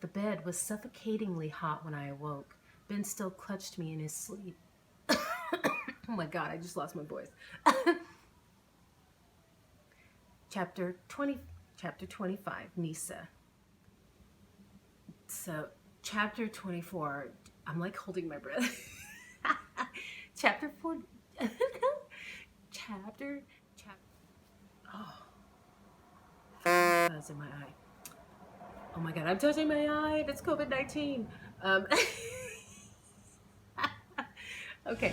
The bed was suffocatingly hot when I awoke. Ben still clutched me in his sleep. Oh my God, I just lost my voice. Chapter 20, Chapter 25, Neesa. So, Chapter 24, I'm like holding my breath. Chapter 4, chapter, oh, buzz in my eye. Oh my God, I'm touching my eye. That's COVID-19. Um, okay.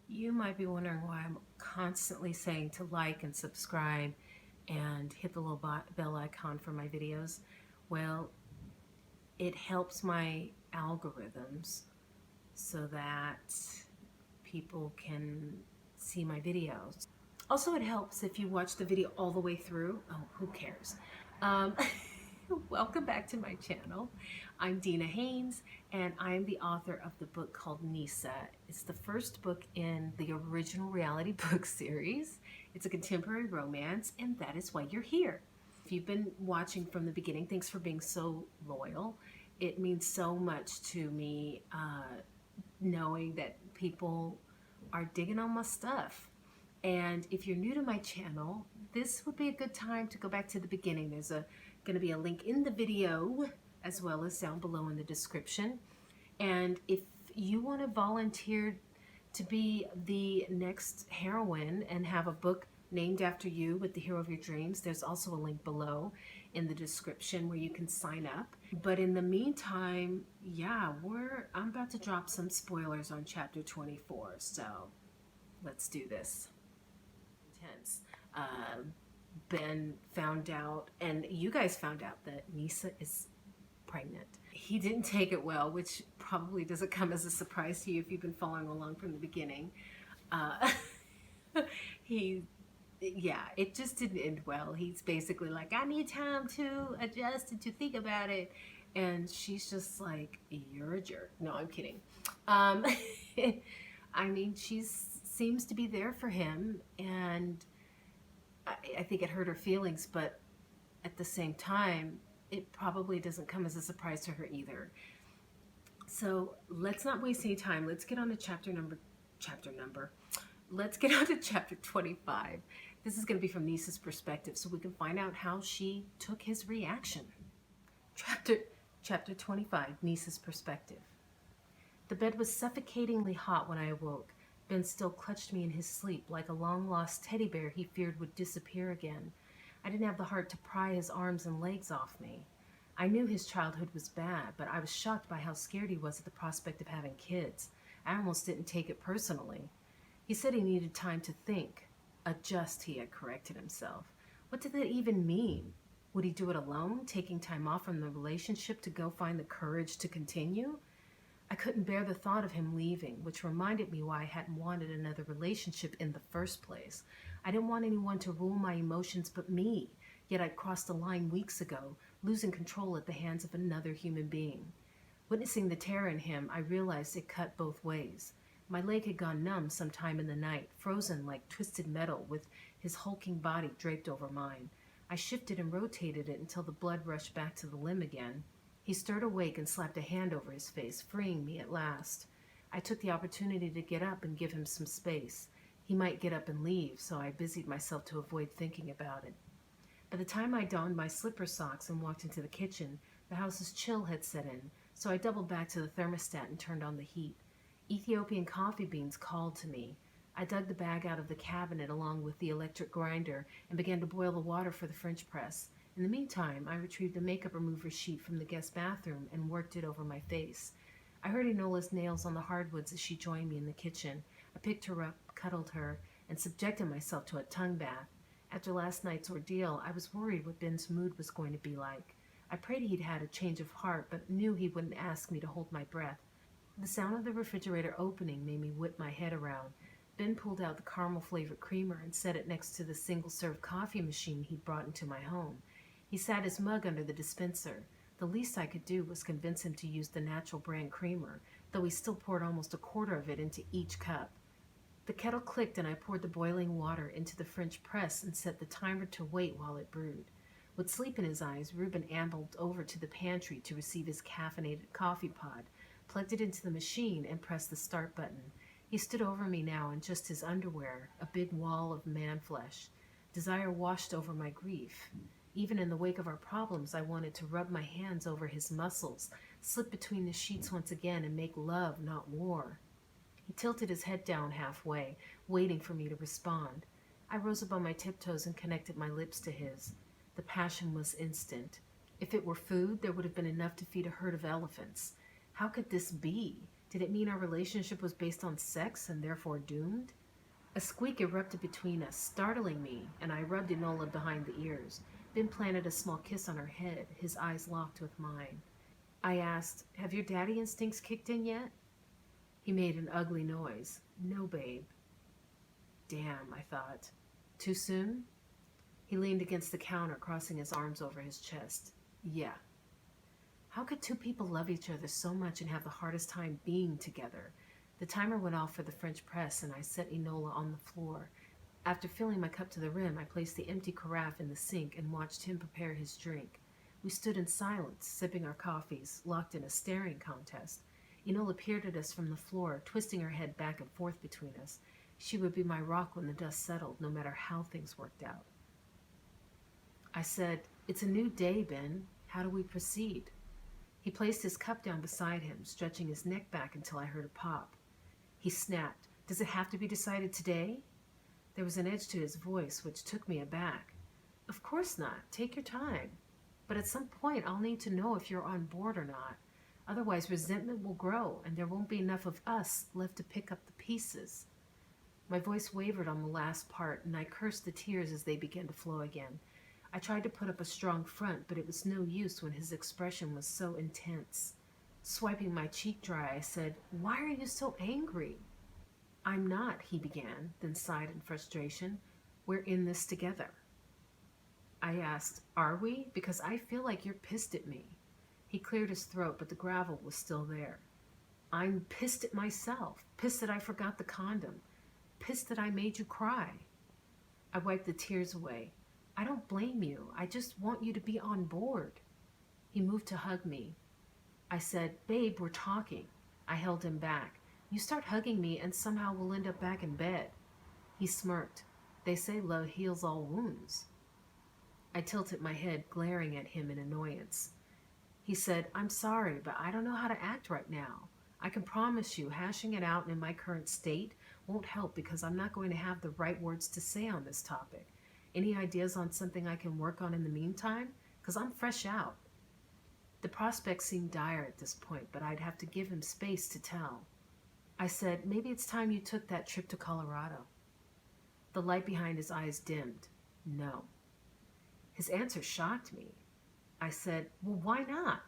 You might be wondering why I'm constantly saying to like and subscribe and hit the little bell icon for my videos. Well, it helps my algorithms so that people can see my videos. Also, it helps if you watch the video all the way through. Oh, who cares? Um, Welcome back to my channel. I'm Dina Haynes, and I'm the author of the book called Neesa. It's the first book in the original reality book series. It's a contemporary romance, and that is why you're here. If you've been watching from the beginning, thanks for being so loyal. It means so much to me knowing that people are digging on my stuff. And if you're new to my channel, this would be a good time to go back to the beginning. There's going to be a link in the video as well as down below in the description. And if you want to volunteer to be the next heroine and have a book named after you with the hero of your dreams, there's also a link below in the description where you can sign up. But in the meantime, yeah, I'm about to drop some spoilers on chapter 24, so let's do this. Intense. Ben found out, and you guys found out, that Neesa is pregnant. He didn't take it well, which probably doesn't come as a surprise to you if you've been following along from the beginning. Yeah, it just didn't end well. He's basically like, I need time to adjust and to think about it. And she's just like, you're a jerk. No, I'm kidding. Um, I mean, she seems to be there for him, and I think it hurt her feelings, but at the same time, it probably doesn't come as a surprise to her either. So let's not waste any time. Let's get on to chapter number. Let's get on to chapter 25. This is going to be from Neesa's perspective, so we can find out how she took his reaction. Chapter 25, Neesa's perspective. The bed was suffocatingly hot when I awoke. Ben still clutched me in his sleep like a long-lost teddy bear he feared would disappear again. I didn't have the heart to pry his arms and legs off me. I knew his childhood was bad, but I was shocked by how scared he was at the prospect of having kids. I almost didn't take it personally. He said he needed time to think. Adjust, he had corrected himself. What did that even mean? Would he do it alone, taking time off from the relationship to go find the courage to continue? I couldn't bear the thought of him leaving, which reminded me why I hadn't wanted another relationship in the first place. I didn't want anyone to rule my emotions but me, yet I'd crossed the line weeks ago, losing control at the hands of another human being. Witnessing the terror in him, I realized it cut both ways. My leg had gone numb sometime in the night, frozen like twisted metal with his hulking body draped over mine. I shifted and rotated it until the blood rushed back to the limb again. He stirred awake and slapped a hand over his face, freeing me at last. I took the opportunity to get up and give him some space. He might get up and leave, so I busied myself to avoid thinking about it. By the time I donned my slipper socks and walked into the kitchen, the house's chill had set in, so I doubled back to the thermostat and turned on the heat. Ethiopian coffee beans called to me. I dug the bag out of the cabinet along with the electric grinder and began to boil the water for the French press. In the meantime, I retrieved a makeup remover sheet from the guest bathroom and worked it over my face. I heard Enola's nails on the hardwoods as she joined me in the kitchen. I picked her up, cuddled her, and subjected myself to a tongue bath. After last night's ordeal, I was worried what Ben's mood was going to be like. I prayed he'd had a change of heart, but knew he wouldn't ask me to hold my breath. The sound of the refrigerator opening made me whip my head around. Ben pulled out the caramel-flavored creamer and set it next to the single-serve coffee machine he'd brought into my home. He sat his mug under the dispenser. The least I could do was convince him to use the natural brand creamer, though he still poured almost a quarter of it into each cup. The kettle clicked and I poured the boiling water into the French press and set the timer to wait while it brewed. With sleep in his eyes, Reuben ambled over to the pantry to receive his caffeinated coffee pod, plugged it into the machine, and pressed the start button. He stood over me now in just his underwear, a big wall of man flesh. Desire washed over my grief. Even in the wake of our problems, I wanted to rub my hands over his muscles, slip between the sheets once again, and make love, not war. He tilted his head down halfway, waiting for me to respond. I rose up on my tiptoes and connected my lips to his. The passion was instant. If it were food, there would have been enough to feed a herd of elephants. How could this be? Did it mean our relationship was based on sex and therefore doomed? A squeak erupted between us, startling me, and I rubbed Enola behind the ears, then planted a small kiss on her head, his eyes locked with mine. I asked, "Have your daddy instincts kicked in yet?" He made an ugly noise. "No, babe." Damn, I thought. Too soon? He leaned against the counter, crossing his arms over his chest. Yeah. How could two people love each other so much and have the hardest time being together? The timer went off for the French press, and I set Enola on the floor. After filling my cup to the rim, I placed the empty carafe in the sink and watched him prepare his drink. We stood in silence, sipping our coffees, locked in a staring contest. Enola peered at us from the floor, twisting her head back and forth between us. She would be my rock when the dust settled, no matter how things worked out. I said, "It's a new day, Ben. How do we proceed?" He placed his cup down beside him, stretching his neck back until I heard a pop. He snapped, "Does it have to be decided today?" There was an edge to his voice which took me aback. "Of course not. Take your time. But at some point I'll need to know if you're on board or not. Otherwise resentment will grow and there won't be enough of us left to pick up the pieces." My voice wavered on the last part and I cursed the tears as they began to flow again. I tried to put up a strong front, but it was no use when his expression was so intense. Swiping my cheek dry, I said, "Why are you so angry?" "I'm not," he began, then sighed in frustration. "We're in this together." I asked, "Are we? Because I feel like you're pissed at me." He cleared his throat, but the gravel was still there. "I'm pissed at myself, pissed that I forgot the condom, pissed that I made you cry." I wiped the tears away. "I don't blame you. I just want you to be on board." He moved to hug me. I said, "Babe, we're talking." I held him back. "You start hugging me and somehow we'll end up back in bed." He smirked. "They say love heals all wounds." I tilted my head, glaring at him in annoyance. He said, "I'm sorry, but I don't know how to act right now. I can promise you hashing it out in my current state won't help because I'm not going to have the right words to say on this topic. Any ideas on something I can work on in the meantime? Because I'm fresh out." The prospect seemed dire at this point, but I'd have to give him space to tell. I said, "Maybe it's time you took that trip to Colorado." The light behind his eyes dimmed. "No." His answer shocked me. I said, "Well, why not?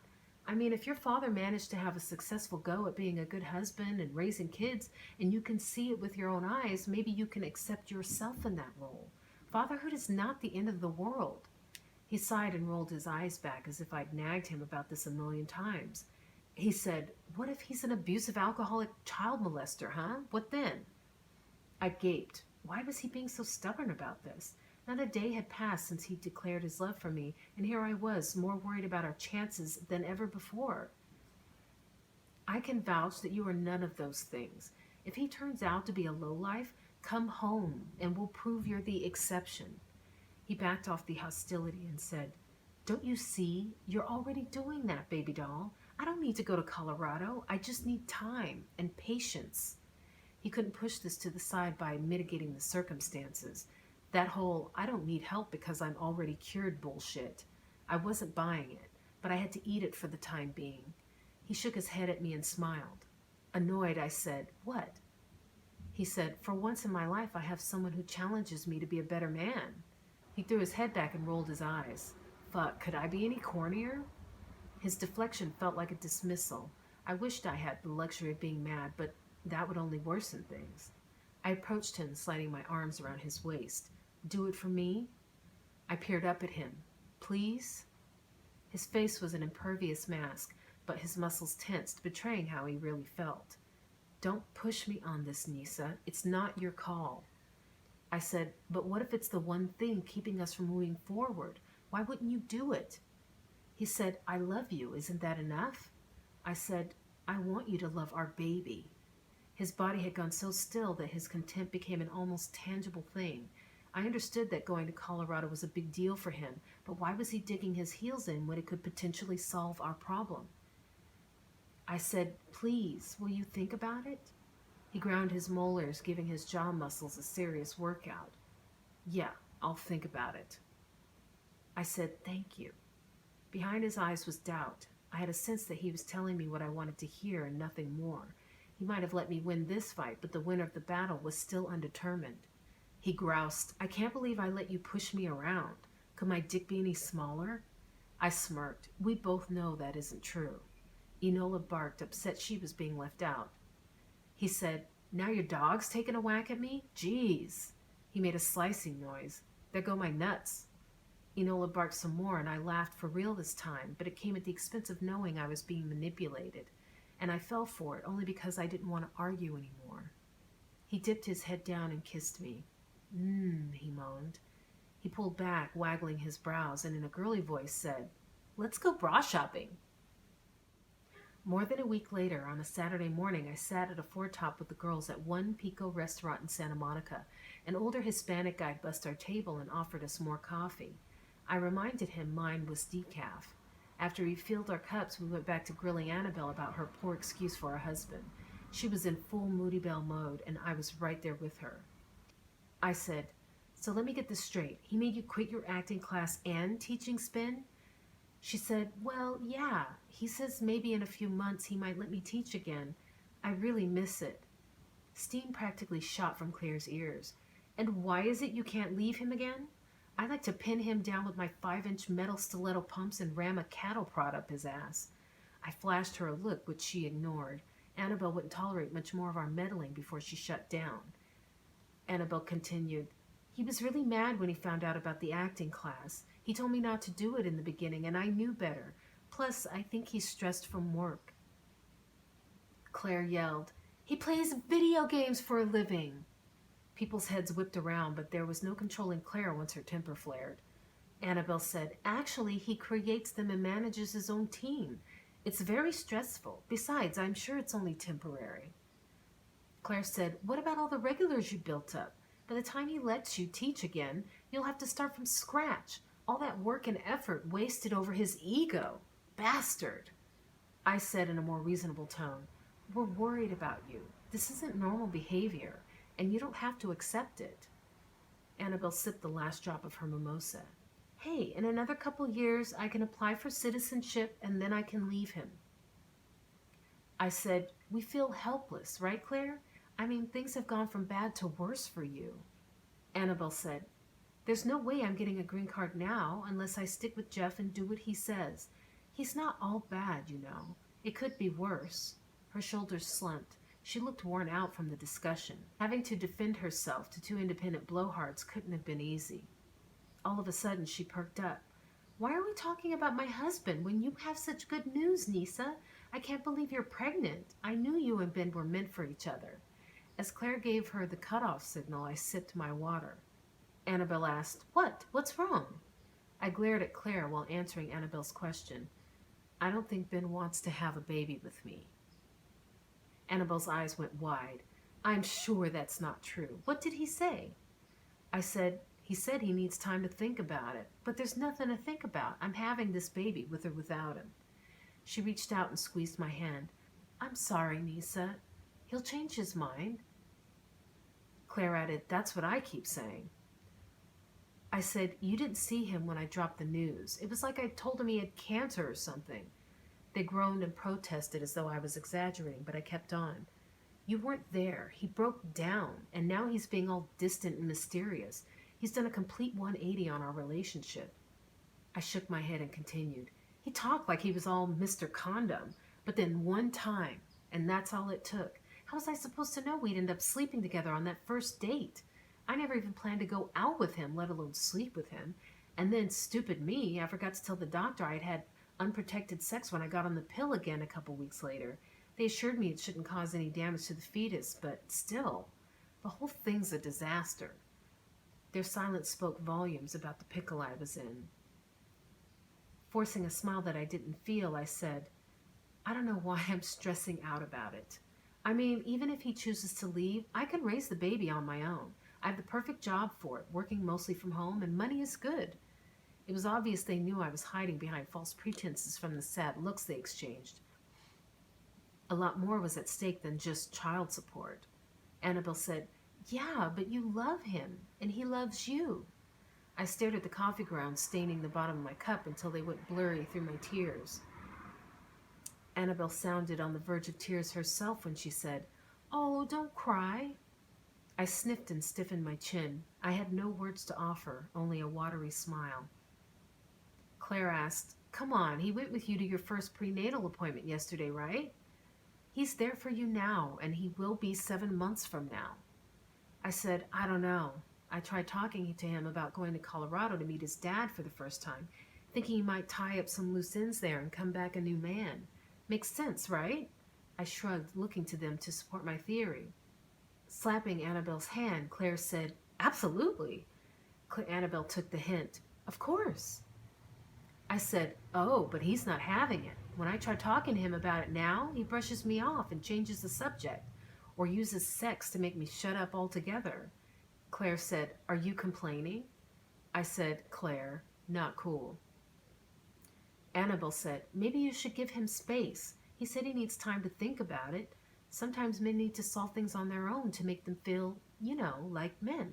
I mean, if your father managed to have a successful go at being a good husband and raising kids, and you can see it with your own eyes, maybe you can accept yourself in that role. Fatherhood is not the end of the world." He sighed and rolled his eyes back as if I'd nagged him about this a million times. He said, "What if he's an abusive alcoholic child molester, huh? What then?" I gaped. Why was he being so stubborn about this? Not a day had passed since he declared his love for me, and here I was, more worried about our chances than ever before. "I can vouch that you are none of those things. If he turns out to be a lowlife, come home, and we'll prove you're the exception." He backed off the hostility and said, "Don't you see? You're already doing that, baby doll. I don't need to go to Colorado. I just need time and patience." He couldn't push this to the side by mitigating the circumstances. That whole "I don't need help because I'm already cured" bullshit. I wasn't buying it, but I had to eat it for the time being. He shook his head at me and smiled. Annoyed, I said, "What?" He said, "For once in my life I have someone who challenges me to be a better man." He threw his head back and rolled his eyes. Fuck, could I be any cornier? His deflection felt like a dismissal. I wished I had the luxury of being mad, but that would only worsen things. I approached him, sliding my arms around his waist. Do it for me? I peered up at him. Please? His face was an impervious mask, but his muscles tensed, betraying how he really felt. Don't push me on this, Neesa. It's not your call. I said, but what if it's the one thing keeping us from moving forward? Why wouldn't you do it? He said, I love you. Isn't that enough? I said, I want you to love our baby. His body had gone so still that his contempt became an almost tangible thing. I understood that going to Colorado was a big deal for him, but why was he digging his heels in when it could potentially solve our problem? I said, please, will you think about it? He ground his molars, giving his jaw muscles a serious workout. Yeah, I'll think about it. I said, thank you. Behind his eyes was doubt. I had a sense that he was telling me what I wanted to hear and nothing more. He might have let me win this fight, but the winner of the battle was still undetermined. He groused, I can't believe I let you push me around. Could my dick be any smaller? I smirked. We both know that isn't true. Enola barked, upset she was being left out. He said, now your dog's taking a whack at me? Jeez. He made a slicing noise. There go my nuts. Enola barked some more, and I laughed for real this time, but it came at the expense of knowing I was being manipulated, and I fell for it only because I didn't want to argue anymore. He dipped his head down and kissed me. He moaned. He pulled back, waggling his brows, and in a girly voice said, let's go bra shopping. More than a week later, on a Saturday morning, I sat at a four-top with the girls at One Pico restaurant in Santa Monica. An older Hispanic guy bussed our table and offered us more coffee. I reminded him mine was decaf. After we filled our cups, we went back to grilling Annabelle about her poor excuse for her husband. She was in full Moody Bell mode, and I was right there with her. I said, so let me get this straight. He made you quit your acting class and teaching spin? She said, well, yeah. He says maybe in a few months he might let me teach again. I really miss it. Steam practically shot from Claire's ears. And why is it you can't leave him again? I like to pin him down with my 5-inch metal stiletto pumps and ram a cattle prod up his ass. I flashed her a look, which she ignored. Annabelle wouldn't tolerate much more of our meddling before she shut down. Annabelle continued, he was really mad when he found out about the acting class. He told me not to do it in the beginning, and I knew better. Plus, I think he's stressed from work. Claire yelled, he plays video games for a living. People's heads whipped around, but there was no controlling Claire once her temper flared. Annabelle said, actually, he creates them and manages his own team. It's very stressful. Besides, I'm sure it's only temporary. Claire said, what about all the regulars you built up? By the time he lets you teach again, you'll have to start from scratch. All that work and effort wasted over his ego. Bastard. I said in a more reasonable tone, we're worried about you. This isn't normal behavior, and you don't have to accept it. Annabelle sipped the last drop of her mimosa. Hey, in another couple years, I can apply for citizenship, and then I can leave him. I said, we feel helpless, right, Claire? I mean, things have gone from bad to worse for you. Annabelle said, there's no way I'm getting a green card now unless I stick with Jeff and do what he says. He's not all bad, you know. It could be worse. Her shoulders slumped. She looked worn out from the discussion. Having to defend herself to two independent blowhards couldn't have been easy. All of a sudden, she perked up. Why are we talking about my husband when you have such good news, Neesa? I can't believe you're pregnant. I knew you and Ben were meant for each other. As Claire gave her the cutoff signal, I sipped my water. Annabelle asked, what? What's wrong? I glared at Claire while answering Annabelle's question. I don't think Ben wants to have a baby with me. Annabelle's eyes went wide. I'm sure that's not true. What did he say? I said, he said he needs time to think about it. But there's nothing to think about. I'm having this baby with or without him. She reached out and squeezed my hand. I'm sorry, Neesa. He'll change his mind. Claire added, that's what I keep saying. I said, you didn't see him when I dropped the news. It was like I told him he had cancer or something. They groaned and protested as though I was exaggerating, but I kept on. You weren't there. He broke down, and now he's being all distant and mysterious. He's done a complete 180 on our relationship. I shook my head and continued. He talked like he was all Mr. Condom. But then one time, and that's all it took. How was I supposed to know we'd end up sleeping together on that first date? I never even planned to go out with him, let alone sleep with him. And then, stupid me, I forgot to tell the doctor I'd had unprotected sex when I got on the pill again a couple weeks later. They assured me it shouldn't cause any damage to the fetus, but still, the whole thing's a disaster. Their silence spoke volumes about the pickle I was in. Forcing a smile that I didn't feel, I said, I don't know why I'm stressing out about it. I mean, even if he chooses to leave, I can raise the baby on my own. I have the perfect job for it, working mostly from home, and money is good. It was obvious they knew I was hiding behind false pretenses from the sad looks they exchanged. A lot more was at stake than just child support. Annabelle said, yeah, but you love him, and he loves you. I stared at the coffee grounds staining the bottom of my cup until they went blurry through my tears. Annabelle sounded on the verge of tears herself when she said, oh, don't cry. I sniffed and stiffened my chin. I had no words to offer, only a watery smile. Claire asked, come on, he went with you to your first prenatal appointment yesterday, right? He's there for you now, and he will be 7 months from now. I said, I don't know. I tried talking to him about going to Colorado to meet his dad for the first time, thinking he might tie up some loose ends there and come back a new man. Makes sense, right? I shrugged, looking to them to support my theory. Slapping Annabelle's hand, Claire said, absolutely. Annabelle took the hint. Of course. I said, oh, but he's not having it. When I try talking to him about it now, he brushes me off and changes the subject, or uses sex to make me shut up altogether. Claire said, are you complaining? I said, Claire, not cool. Annabelle said, maybe you should give him space. He said he needs time to think about it. Sometimes men need to solve things on their own to make them feel, like men.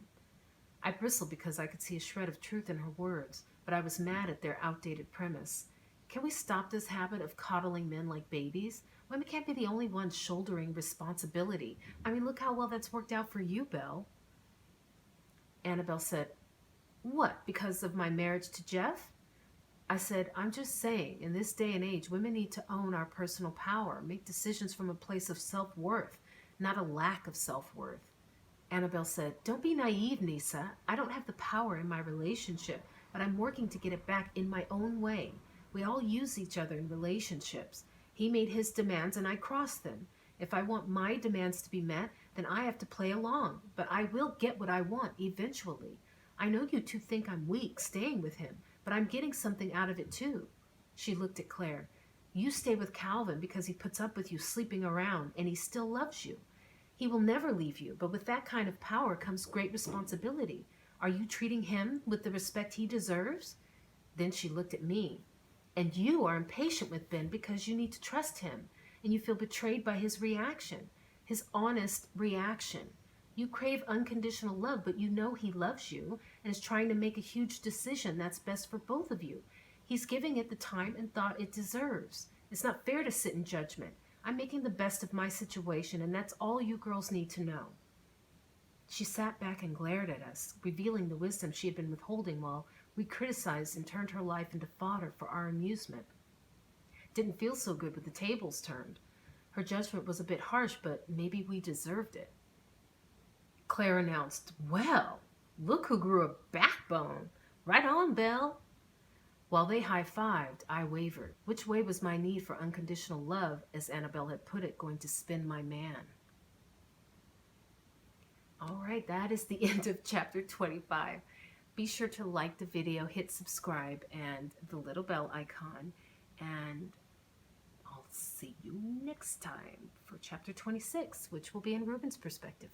I bristled because I could see a shred of truth in her words, but I was mad at their outdated premise. Can we stop this habit of coddling men like babies? Women can't be the only ones shouldering responsibility. I mean, look how well that's worked out for you, Belle. Annabelle said, what, because of my marriage to Jeff? I said, I'm just saying, in this day and age, women need to own our personal power, make decisions from a place of self-worth, not a lack of self-worth. Annabelle said, don't be naive, Neesa. I don't have the power in my relationship, but I'm working to get it back in my own way. We all use each other in relationships. He made his demands and I crossed them. If I want my demands to be met, then I have to play along, but I will get what I want eventually. I know you two think I'm weak staying with him, but I'm getting something out of it too. She looked at Claire. You stay with Calvin because he puts up with you sleeping around and he still loves you. He will never leave you, but with that kind of power comes great responsibility. Are you treating him with the respect he deserves? Then she looked at me. And you are impatient with Ben because you need to trust him, and you feel betrayed by his reaction, his honest reaction. You crave unconditional love, but you know he loves you and is trying to make a huge decision that's best for both of you. He's giving it the time and thought it deserves. It's not fair to sit in judgment. I'm making the best of my situation, and that's all you girls need to know. She sat back and glared at us, revealing the wisdom she had been withholding while we criticized and turned her life into fodder for our amusement. Didn't feel so good with the tables turned. Her judgment was a bit harsh, but maybe we deserved it. Claire announced, well, look who grew a backbone. Right on, Belle. While they high-fived, I wavered. Which way was my need for unconditional love, as Annabelle had put it, going to spin my man? All right, that is the end of chapter 25. Be sure to like the video, hit subscribe, and the little bell icon. And I'll see you next time for chapter 26, which will be in Reuben's perspective.